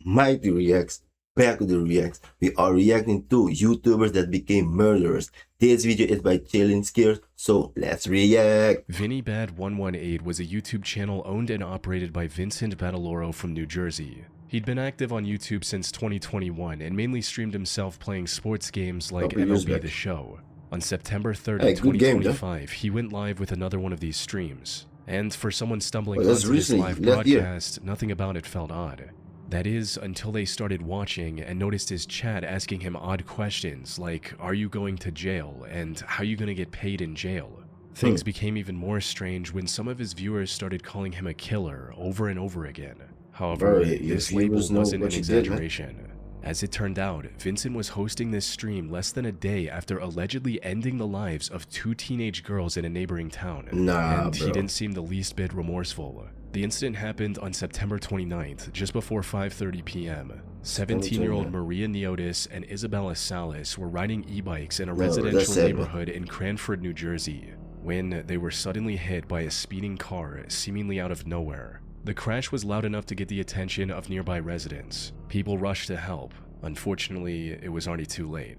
Mighty Reacts. Back to the Reacts. We are reacting to YouTubers that became murderers. This video is by Chillin' Scares, so let's react. VinnyBad118 was a YouTube channel owned and operated by Vincent Badaloro from New Jersey. He'd been active on YouTube since 2021 and mainly streamed himself playing sports games like MLB The Show. On September 30, 2025, he went live with another one of these streams. And for someone stumbling onto this live broadcast, nothing about it felt odd. That is, until they started watching and noticed his chat asking him odd questions like, "Are you going to jail?" and "How are you going to get paid in jail?" Things became even more strange when some of his viewers started calling him a killer over and over again. However, this label wasn't an exaggeration. As it turned out, Vincent was hosting this stream less than a day after allegedly ending the lives of 2 teenage girls in a neighboring town, and he didn't seem the least bit remorseful. The incident happened on September 29th, just before 5:30 p.m. 17-year-old Maria Neotis and Isabella Salas were riding e-bikes in a residential neighborhood in Cranford, New Jersey, when they were suddenly hit by a speeding car seemingly out of nowhere. The crash was loud enough to get the attention of nearby residents. People rushed to help. Unfortunately, it was already too late.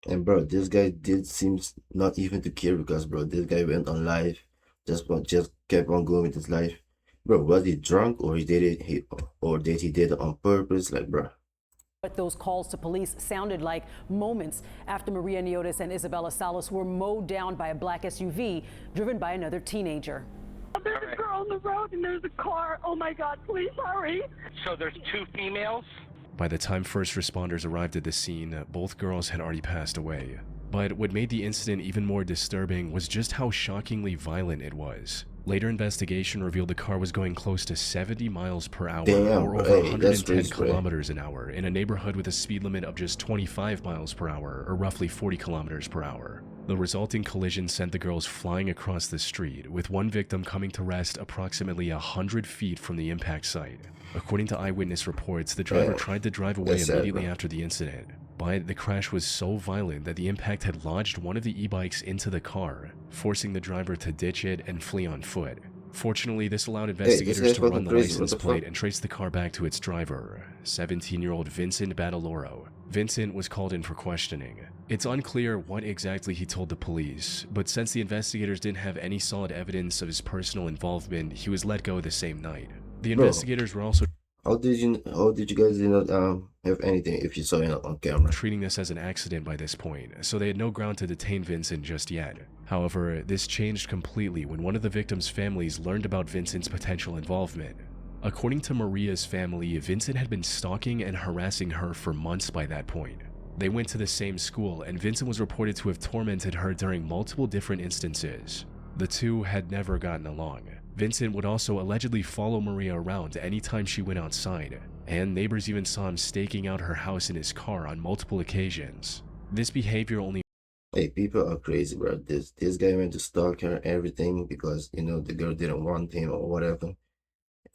And bro, this guy did seems not even to care because bro, this guy went on live, just kept on going with his life. Bro, was he drunk or he did it on purpose? Like, bro. But those calls to police sounded like moments after Maria Neotis and Isabella Salas were mowed down by a black SUV driven by another teenager. There's a girl on the road and there's a car. Oh my God, please hurry. So there's 2 females? By the time first responders arrived at the scene, both girls had already passed away. But what made the incident even more disturbing was just how shockingly violent it was. Later investigation revealed the car was going close to 70 miles per hour or over 110 kilometers an hour in a neighborhood with a speed limit of just 25 miles per hour or roughly 40 kilometers per hour. The resulting collision sent the girls flying across the street, with one victim coming to rest approximately 100 feet from the impact site. According to eyewitness reports, the driver tried to drive away immediately after the incident, but the crash was so violent that the impact had lodged one of the e-bikes into the car, forcing the driver to ditch it and flee on foot. Fortunately, this allowed investigators to run the license plate and trace the car back to its driver, 17-year-old Vincent Badaloro. Vincent was called in for questioning. It's unclear what exactly he told the police, but since the investigators didn't have any solid evidence of his personal involvement, he was let go the same night. The investigators were also How did you guys not have anything if you saw it on camera? Treating this as an accident by this point, so they had no ground to detain Vincent just yet. However, this changed completely when one of the victims' families learned about Vincent's potential involvement. According to Maria's family, Vincent had been stalking and harassing her for months by that point. They went to the same school, and Vincent was reported to have tormented her during multiple different instances. The two had never gotten along. Vincent would also allegedly follow Maria around anytime she went outside, and neighbors even saw him staking out her house in his car on multiple occasions. This behavior only people are crazy, bro. This guy went to stalk her, everything, because you know the girl didn't want him or whatever.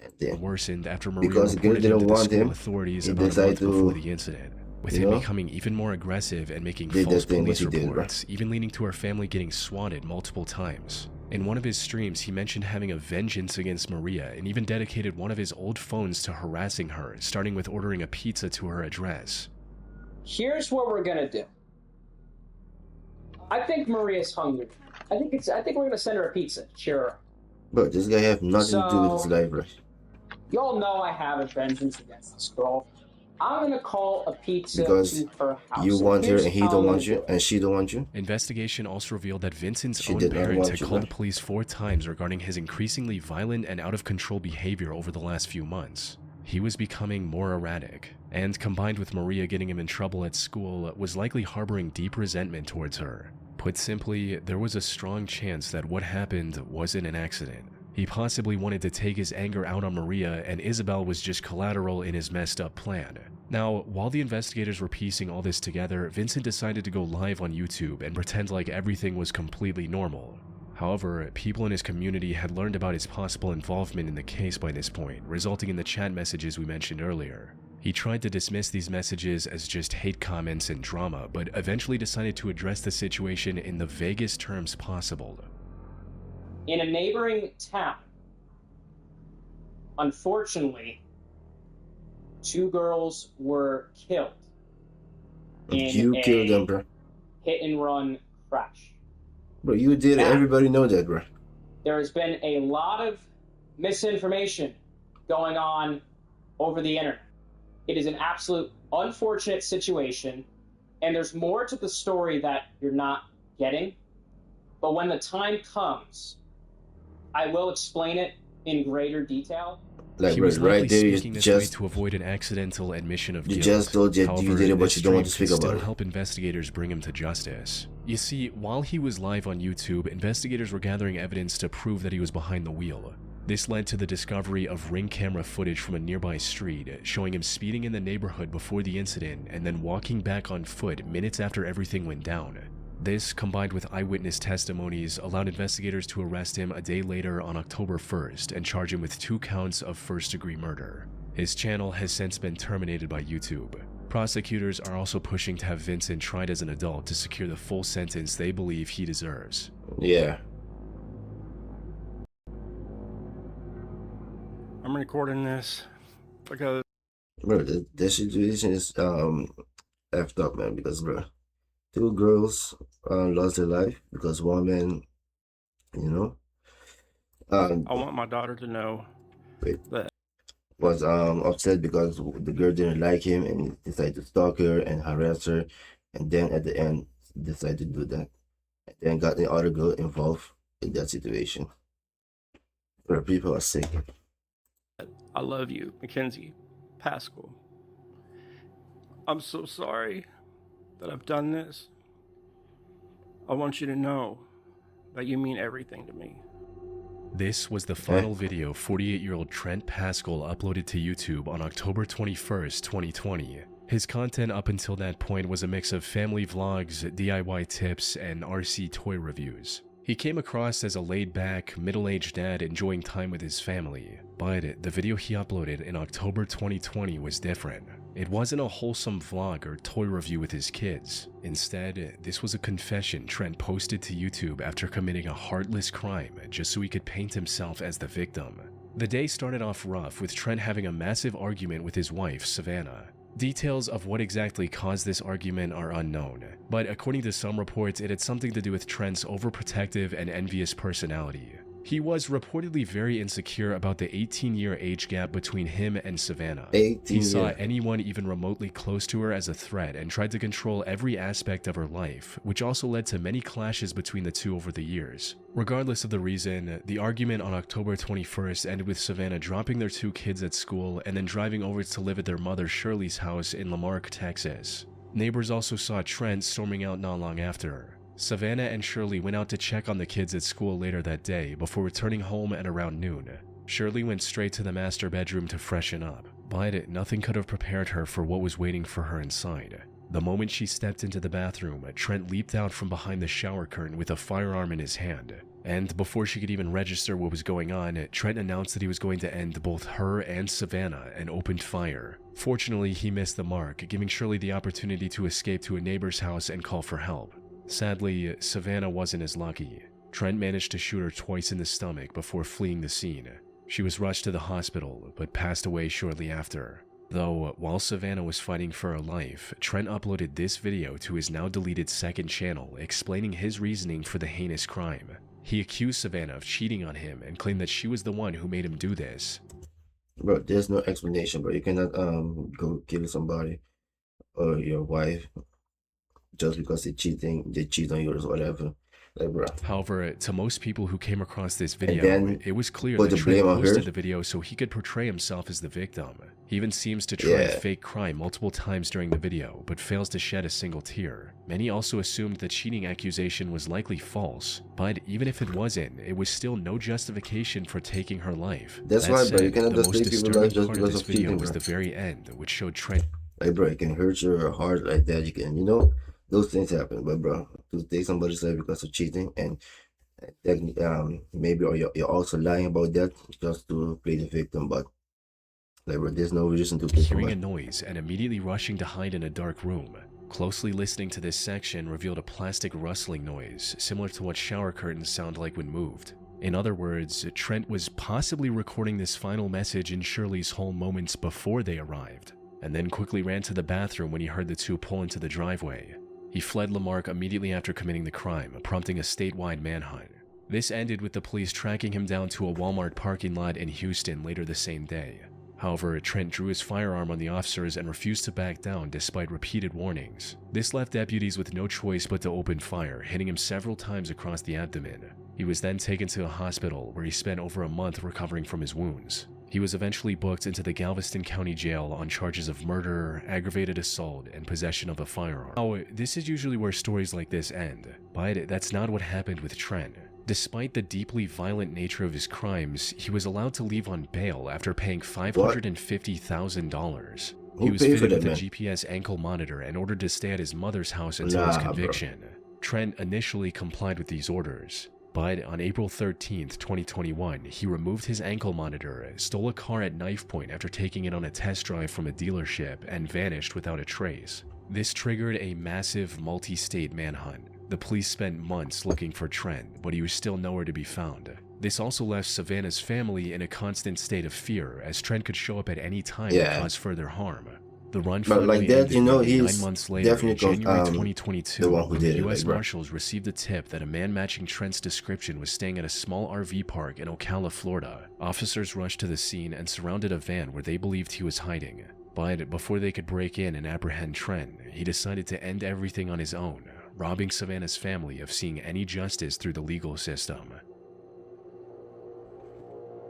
And then worsened after Maria reported him to the school authorities about a month before the incident, with him becoming even more aggressive and making false police reports, even leading to her family getting swatted multiple times. In one of his streams, he mentioned having a vengeance against Maria and even dedicated one of his old phones to harassing her, starting with ordering a pizza to her address. Here's what we're gonna do. I think Maria's hungry. I think we're gonna send her a pizza. Cheer her up. But this guy have nothing to do with his life, right? Y'all know I have a vengeance against this girl. I'm gonna call a pizza to her house. You want her and he don't want you, and she don't want you? Investigation also revealed that Vincent's own parents had called the police 4 times regarding his increasingly violent and out-of-control behavior over the last few months. He was becoming more erratic, and combined with Maria getting him in trouble at school, was likely harboring deep resentment towards her. Put simply, there was a strong chance that what happened wasn't an accident. He possibly wanted to take his anger out on Maria, and Isabel was just collateral in his messed up plan. Now, while the investigators were piecing all this together, Vincent decided to go live on YouTube and pretend like everything was completely normal. However, people in his community had learned about his possible involvement in the case by this point, resulting in the chat messages we mentioned earlier. He tried to dismiss these messages as just hate comments and drama, but eventually decided to address the situation in the vaguest terms possible. In a neighboring town, unfortunately, 2 girls were killed in You killed them, a bro. hit-and-run crash. Bro, you did it. Now, Everybody know that, bro. there has been a lot of misinformation going on over the internet. It is an absolute unfortunate situation, and there's more to the story that you're not getting. But when the time comes, I will explain it in greater detail. Like, he bro, was likely right there, you speaking this way just to avoid an accidental admission of guilt. just told you However, you did it, but this you don't want to stream speak could about still it. help investigators bring him to justice. You see, while he was live on YouTube, investigators were gathering evidence to prove that he was behind the wheel. This led to the discovery of ring camera footage from a nearby street, showing him speeding in the neighborhood before the incident and then walking back on foot minutes after everything went down. This, combined with eyewitness testimonies, allowed investigators to arrest him a day later on October 1st and charge him with 2 counts of first-degree murder. His channel has since been terminated by YouTube. Prosecutors are also pushing to have Vincent tried as an adult to secure the full sentence they believe he deserves. Yeah. I'm recording this because, Bro, the situation is effed up, man, because, bro, 2 girls lost their life because one man, you know, I want my daughter to know that was upset because the girl didn't like him and decided to stalk her and harass her, and then at the end decided to do that, and then got the other girl involved in that situation. Bro, people are sick. I love you, Mackenzie Pascal. I'm so sorry that I've done this. I want you to know that you mean everything to me. This was the final video 48-year-old Trent Pascal uploaded to YouTube on October 21st, 2020. His content up until that point was a mix of family vlogs, DIY tips, and RC toy reviews. He came across as a laid-back, middle-aged dad enjoying time with his family, but the video he uploaded in October 2020 was different. It wasn't a wholesome vlog or toy review with his kids. Instead, this was a confession Trent posted to YouTube after committing a heartless crime just so he could paint himself as the victim. The day started off rough with Trent having a massive argument with his wife, Savannah. Details of what exactly caused this argument are unknown, but according to some reports, it had something to do with Trent's overprotective and envious personality. He was reportedly very insecure about the 18-year age gap between him and Savannah. He saw anyone even remotely close to her as a threat and tried to control every aspect of her life, which also led to many clashes between the two over the years. Regardless of the reason, the argument on October 21st ended with Savannah dropping their 2 kids at school and then driving over to live at their mother Shirley's house in Lamarck, Texas. Neighbors also saw Trent storming out not long after. Savannah and Shirley went out to check on the kids at school later that day before returning home at around noon. Shirley went straight to the master bedroom to freshen up, but nothing could have prepared her for what was waiting for her inside. The moment she stepped into the bathroom, Trent leaped out from behind the shower curtain with a firearm in his hand. And before she could even register what was going on, Trent announced that he was going to end both her and Savannah and opened fire. Fortunately, he missed the mark, giving Shirley the opportunity to escape to a neighbor's house and call for help. Sadly, Savannah wasn't as lucky. Trent managed to shoot her twice in the stomach before fleeing the scene. She was rushed to the hospital, but passed away shortly after. Though, while Savannah was fighting for her life, Trent uploaded this video to his now deleted second channel explaining his reasoning for the heinous crime. He accused Savannah of cheating on him and claimed that she was the one who made him do this. Bro, there's no explanation, bro. You cannot go kill somebody or your wife just because they cheat on you or whatever. Like, bro. However, to most people who came across this video, it was clear that Trent posted the video so he could portray himself as the victim. He even seems to try a fake crime multiple times during the video, but fails to shed a single tear. Many also assumed the cheating accusation was likely false, but even if it wasn't, it was still no justification for taking her life. That's why, bro, you cannot just take people's life just because of cheating, was the very end, which showed Trent. Like, bro, it can hurt your heart like that. You can, those things happen. But, bro, to take somebody's life because of cheating and maybe or you're also lying about that just to play the victim, but like, bro, there's no reason to kill hearing somebody. a noise and immediately rushing to hide in a dark room. Closely listening to this section revealed a plastic rustling noise, similar to what shower curtains sound like when moved. In other words, Trent was possibly recording this final message in Shirley's home moments before they arrived, and then quickly ran to the bathroom when he heard the two pull into the driveway. He fled Lamarck immediately after committing the crime, prompting a statewide manhunt. This ended with the police tracking him down to a Walmart parking lot in Houston later the same day. However, Trent drew his firearm on the officers and refused to back down despite repeated warnings. This left deputies with no choice but to open fire, hitting him several times across the abdomen. He was then taken to a hospital where he spent over a month recovering from his wounds. He was eventually booked into the Galveston County Jail on charges of murder, aggravated assault, and possession of a firearm. Now, this is usually where stories like this end, but that's not what happened with Trent. Despite the deeply violent nature of his crimes, he was allowed to leave on bail after paying $550,000. He was fitted with a GPS ankle monitor and ordered to stay at his mother's house until his conviction. Trent initially complied with these orders, but on April 13th, 2021, he removed his ankle monitor, stole a car at knife point after taking it on a test drive from a dealership, and vanished without a trace. This triggered a massive multi-state manhunt. The police spent months looking for Trent, but he was still nowhere to be found. This also left Savannah's family in a constant state of fear, as Trent could show up at any time to cause further harm. The run finally ended, you know, 9 months later, in January 2022, when the U.S. Marshals received a tip that a man matching Trent's description was staying at a small RV park in Ocala, Florida. Officers rushed to the scene and surrounded a van where they believed he was hiding. But before they could break in and apprehend Trent, he decided to end everything on his own, robbing Savannah's family of seeing any justice through the legal system.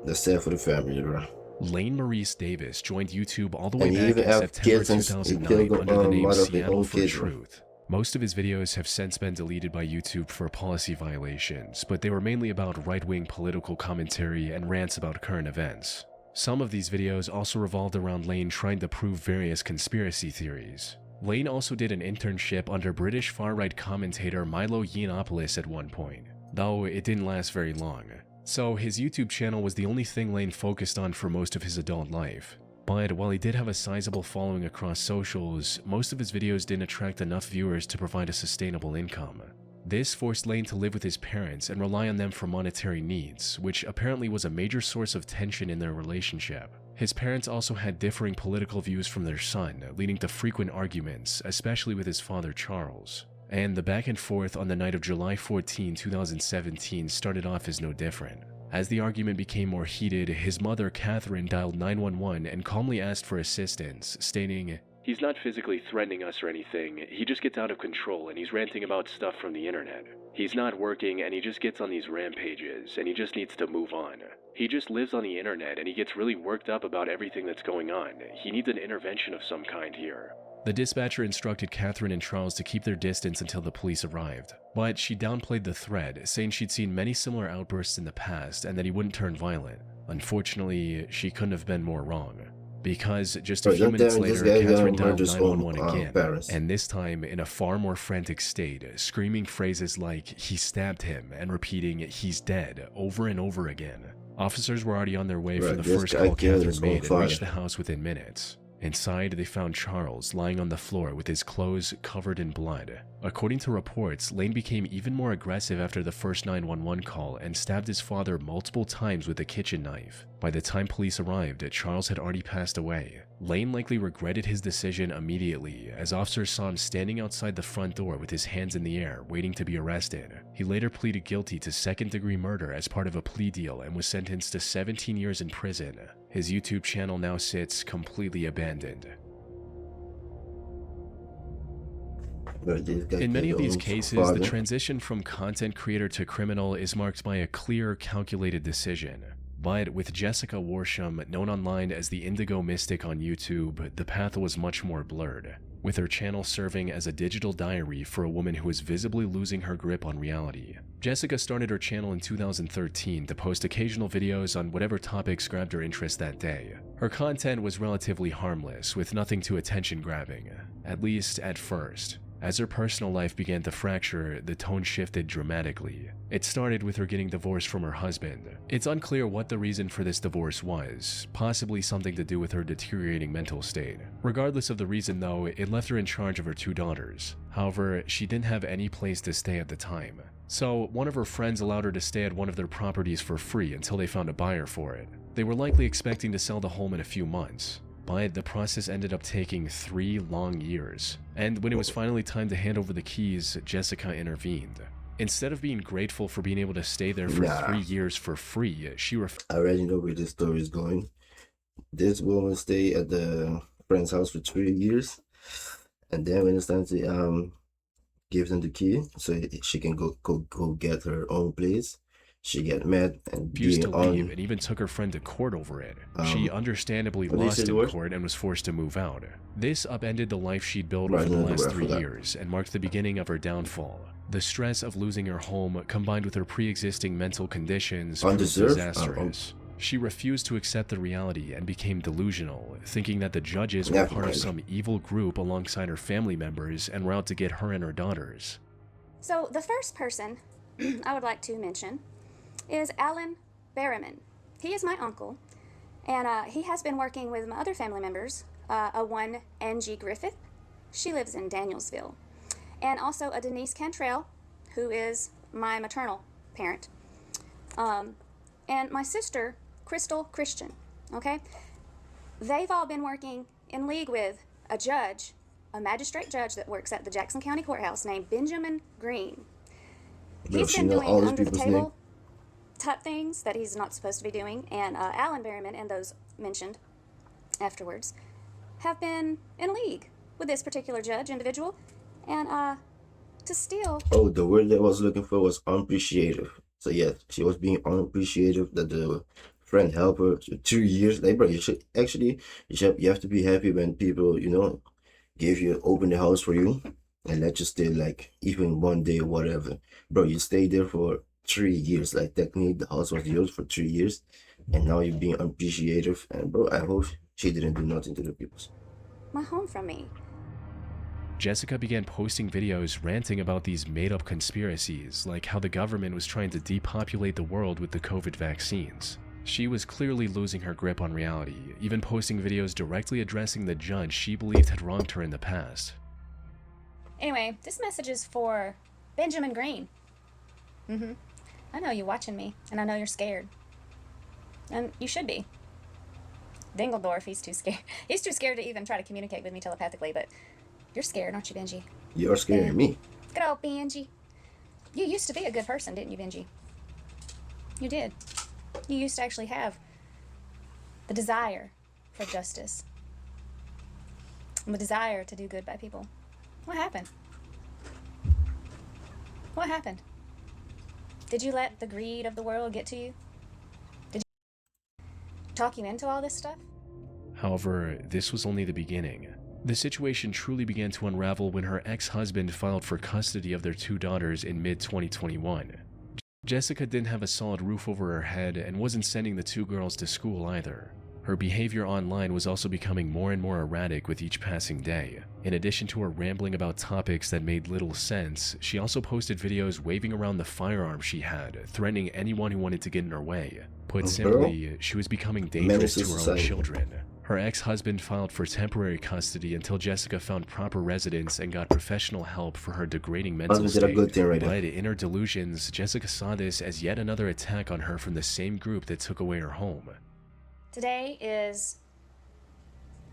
That's sad for the family, bro. Lane Maurice Davis joined YouTube all the way back in September 2009 under the name Seattle for Truth. Most of his videos have since been deleted by YouTube for policy violations, but they were mainly about right-wing political commentary and rants about current events. Some of these videos also revolved around Lane trying to prove various conspiracy theories. Lane also did an internship under British far-right commentator Milo Yiannopoulos at one point, though it didn't last very long. So his YouTube channel was the only thing Lane focused on for most of his adult life. But while he did have a sizable following across socials, most of his videos didn't attract enough viewers to provide a sustainable income. This forced Lane to live with his parents and rely on them for monetary needs, which apparently was a major source of tension in their relationship. His parents also had differing political views from their son, leading to frequent arguments, especially with his father Charles. And the back and forth on the night of July 14, 2017 started off as no different. As the argument became more heated, his mother Catherine dialed 911 and calmly asked for assistance, stating, "He's not physically threatening us or anything, he just gets out of control and he's ranting about stuff from the internet. He's not working and he just gets on these rampages and he just needs to move on. He just lives on the internet and he gets really worked up about everything that's going on. He needs an intervention of some kind here." The dispatcher instructed Catherine and Charles to keep their distance until the police arrived, but she downplayed the threat, saying she'd seen many similar outbursts in the past and that he wouldn't turn violent. Unfortunately, she couldn't have been more wrong, because just a few minutes later, Catherine dialed 911 again, and this time in a far more frantic state, screaming phrases like, "He stabbed him," and repeating, "He's dead," over and over again. Officers were already on their way for the first call Catherine made and reached the house within minutes. Inside, they found Charles lying on the floor with his clothes covered in blood. According to reports, Lane became even more aggressive after the first 911 call and stabbed his father multiple times with a kitchen knife. By the time police arrived, Charles had already passed away. Lane likely regretted his decision immediately, as officers saw him standing outside the front door with his hands in the air, waiting to be arrested. He later pleaded guilty to second-degree murder as part of a plea deal and was sentenced to 17 years in prison. His YouTube channel now sits completely abandoned. In many of these cases, the transition from content creator to criminal is marked by a clear, calculated decision. But with Jessica Worsham, known online as the Indigo Mystic on YouTube, the path was much more blurred, with her channel serving as a digital diary for a woman who was visibly losing her grip on reality. Jessica started her channel in 2013 to post occasional videos on whatever topics grabbed her interest that day. Her content was relatively harmless, with nothing too attention-grabbing, at least at first. As her personal life began to fracture, the tone shifted dramatically. It started with her getting divorced from her husband. It's unclear what the reason for this divorce was, possibly something to do with her deteriorating mental state. Regardless of the reason though, it left her in charge of her 2 daughters. However, she didn't have any place to stay at the time. So, one of her friends allowed her to stay at one of their properties for free until they found a buyer for it. They were likely expecting to sell the home in a few months, but the process ended up taking 3 long years. And when it was finally time to hand over the keys, Jessica intervened. Instead of being grateful for being able to stay there for 3 years for free, she I already know where this story is going. This woman stayed at the friend's house for 3 years, and then when it's time to give them the key so she can go get her own place, she got mad and refused to leave and even took her friend to court over it. She understandably lost in court and was forced to move out. This upended the life she'd built over the last 3 years and marked the beginning of her downfall. The stress of losing her home, combined with her pre-existing mental conditions, proved disastrous. She refused to accept the reality and became delusional, thinking that the judges were part of some evil group alongside her family members and were out to get her and her daughters. So the first person I would like to mention is Alan Berriman. He is my uncle, and he has been working with my other family members, a one Angie Griffith. She lives in Danielsville. And also a Denise Cantrell, who is my maternal parent. And my sister, Crystal Christian, okay? They've all been working in league with a judge, a magistrate judge that works at the Jackson County Courthouse named Benjamin Green. He's been doing under-the-table type things that he's not supposed to be doing, and Alan Berriman and those mentioned afterwards have been in league with this particular judge individual, and to steal. Oh, the word that I was looking for was unappreciative. So yeah, she was being unappreciative that the friend helped her for 2 years. Like, bro, you have to be happy when people, open the house for you and let you stay, like, even 1 day or whatever. Bro, you stayed there for 3 years. Like, technically the house was yours for 3 years, and now you're being unappreciative. And bro, I hope she didn't do nothing to the people. My home from me. Jessica began posting videos ranting about these made-up conspiracies, like how the government was trying to depopulate the world with the COVID vaccines. She was clearly losing her grip on reality, even posting videos directly addressing the judge she believed had wronged her in the past. Anyway, this message is for Benjamin Green. I know you're watching me, and I know you're scared. And you should be. Dingledorf, he's too scared. He's too scared to even try to communicate with me telepathically, but you're scared, aren't you, Benji? You're scaring me. Good old Benji. You used to be a good person, didn't you, Benji? You did. You used to actually have the desire for justice. And the desire to do good by people. What happened? What happened? Did you let the greed of the world get to you? Did you talk you into all this stuff? However, this was only the beginning. The situation truly began to unravel when her ex-husband filed for custody of their 2 daughters in mid-2021. Jessica didn't have a solid roof over her head and wasn't sending the 2 girls to school either. Her behavior online was also becoming more and more erratic with each passing day. In addition to her rambling about topics that made little sense, she also posted videos waving around the firearm she had, threatening anyone who wanted to get in her way. Put simply, she was becoming dangerous to her own children. Her ex-husband filed for temporary custody until Jessica found proper residence and got professional help for her degrading mental state. But in her delusions, Jessica saw this as yet another attack on her from the same group that took away her home. Today is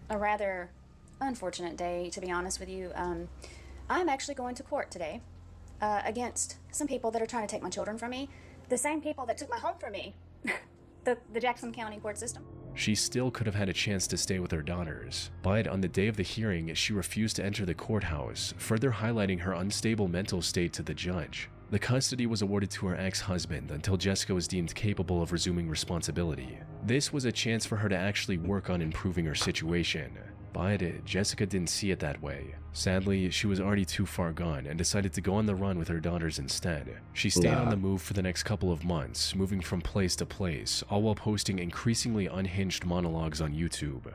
a rather unfortunate day, to be honest with you. I'm actually going to court today against some people that are trying to take my children from me. The same people that took my home from me. The Jackson County court system. She still could have had a chance to stay with her daughters, but on the day of the hearing, she refused to enter the courthouse, further highlighting her unstable mental state to the judge. The custody was awarded to her ex-husband until Jessica was deemed capable of resuming responsibility. This was a chance for her to actually work on improving her situation, but Jessica didn't see it that way. Sadly, she was already too far gone and decided to go on the run with her daughters instead. She stayed on the move for the next couple of months, moving from place to place, all while posting increasingly unhinged monologues on YouTube.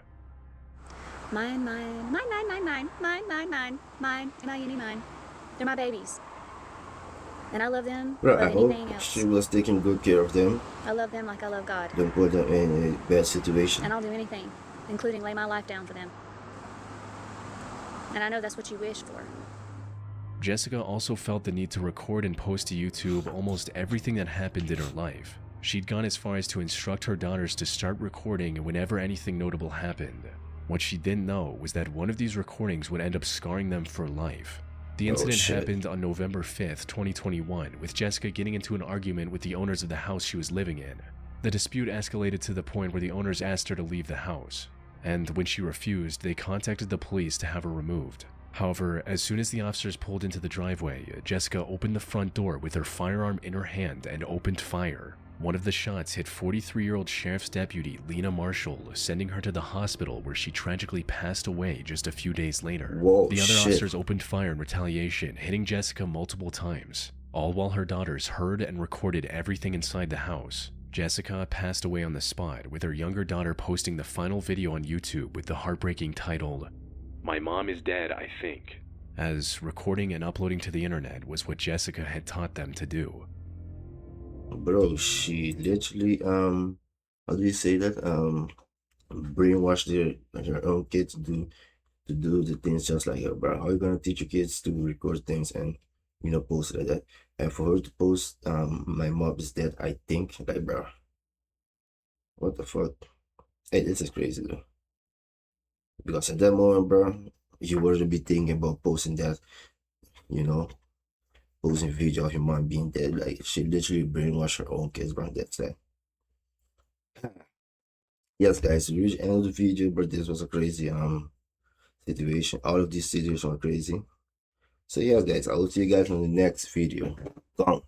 Mine, mine, mine, mine, mine, mine, mine, mine, mine, mine, M-I-N-E, mine. They're my babies. And I love them Bro, above I hope anything she else. was taking good care of them. I love them like I love God. Don't put them in a bad situation. And I'll do anything, including lay my life down for them. And I know that's what you wish for. Jessica also felt the need to record and post to YouTube almost everything that happened in her life. She'd gone as far as to instruct her daughters to start recording whenever anything notable happened. What she didn't know was that one of these recordings would end up scarring them for life. The incident happened on November 5th, 2021, with Jessica getting into an argument with the owners of the house she was living in. The dispute escalated to the point where the owners asked her to leave the house, and when she refused, they contacted the police to have her removed. However, as soon as the officers pulled into the driveway, Jessica opened the front door with her firearm in her hand and opened fire. One of the shots hit 43-year-old Sheriff's Deputy Lena Marshall, sending her to the hospital where she tragically passed away just a few days later. Whoa, the other officers opened fire in retaliation, hitting Jessica multiple times, all while her daughters heard and recorded everything inside the house. Jessica passed away on the spot, with her younger daughter posting the final video on YouTube with the heartbreaking title, "My mom is dead, I think," as recording and uploading to the internet was what Jessica had taught them to do. Bro, she literally how do you say that, brainwash her own kids to do the things just like her, bro. How are you gonna teach your kids to record things and post it like that? And for her to post my mom is dead, I think, like, bro, what the fuck? Hey, this is crazy though, because at that moment, bro, you wouldn't be thinking about posting that, posting video of your mom being dead. Like, she literally brainwashed her own kids, bro. That's that. Yes, guys, we reached the end of the video, but this was a crazy situation. All of these situations are crazy. So yeah, guys, I will see you guys in the next video. Gone.